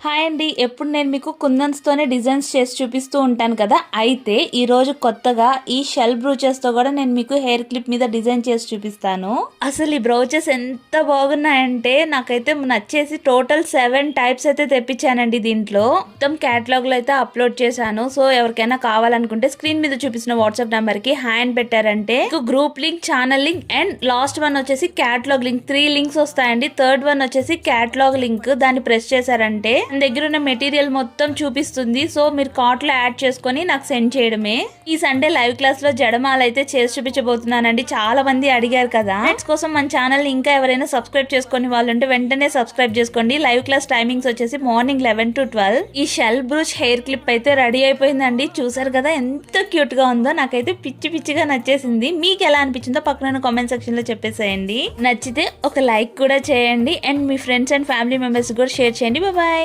Hi అండి. ఎప్పుడు నేను మీకు కుందన్స్తోనే డిజైన్స్ చేసి చూపిస్తూ ఉంటాను కదా. అయితే ఈరోజు కొత్తగా ఈ షెల్ బ్రూచెస్తో కూడా నేను మీకు హెయిర్ క్లిప్ మీద డిజైన్ చేసి చూపిస్తాను. అసలు ఈ బ్రూచెస్ ఎంత బాగున్నాయంటే నాకైతే నచ్చేసి టోటల్ 7 టైప్స్ అయితే తెప్పించానండి. దీంట్లో మొత్తం క్యాటలాగ్లో అయితే అప్లోడ్ చేశాను. సో ఎవరికైనా కావాలనుకుంటే స్క్రీన్ మీద చూపిస్తున్న వాట్సాప్ నెంబర్కి హ్యాండ్ పెట్టారంటే group link, channel link and last one వచ్చేసి క్యాటలాగ్ లింక్, 3 లింక్స్ వస్తాయండి. థర్డ్ వన్ వచ్చేసి క్యాటలాగ్ లింక్, దాన్ని ప్రెస్ చేశారంటే దగ్గర ఉన్న మెటీరియల్ మొత్తం చూపిస్తుంది. సో మీరు కార్ట్ లో యాడ్ చేసుకొని నాకు సెండ్ చేయడమే. ఈ సండే లైవ్ క్లాస్ లో జడమాల అయితే చేసి చూపించబోతున్నానండి. చాలా మంది అడిగారు కదా. ఫ్రెండ్స్ కోసం మన ఛానల్ ఇంకా ఎవరైనా సబ్స్క్రైబ్ చేసుకుని వాళ్ళంటే వెంటనే సబ్స్క్రైబ్ చేసుకోండి. లైవ్ క్లాస్ టైమింగ్స్ వచ్చేసి మార్నింగ్ 11 to 12. ఈ షెల్ బ్రూచ్ హెయిర్ క్లిప్ అయితే రెడీ అయిపోయిందండి. చూసారు కదా ఎంత క్యూట్ గా ఉందో. నాకైతే పిచ్చి పిచ్చిగా నచ్చేసింది. మీకు ఎలా అనిపించిందో పక్కన కామెంట్ సెక్షన్ లో చెప్పేసేయండి. నచ్చితే ఒక లైక్ కూడా చేయండి and me friends and family members కూడా షేర్ చేయండి. బాయ్.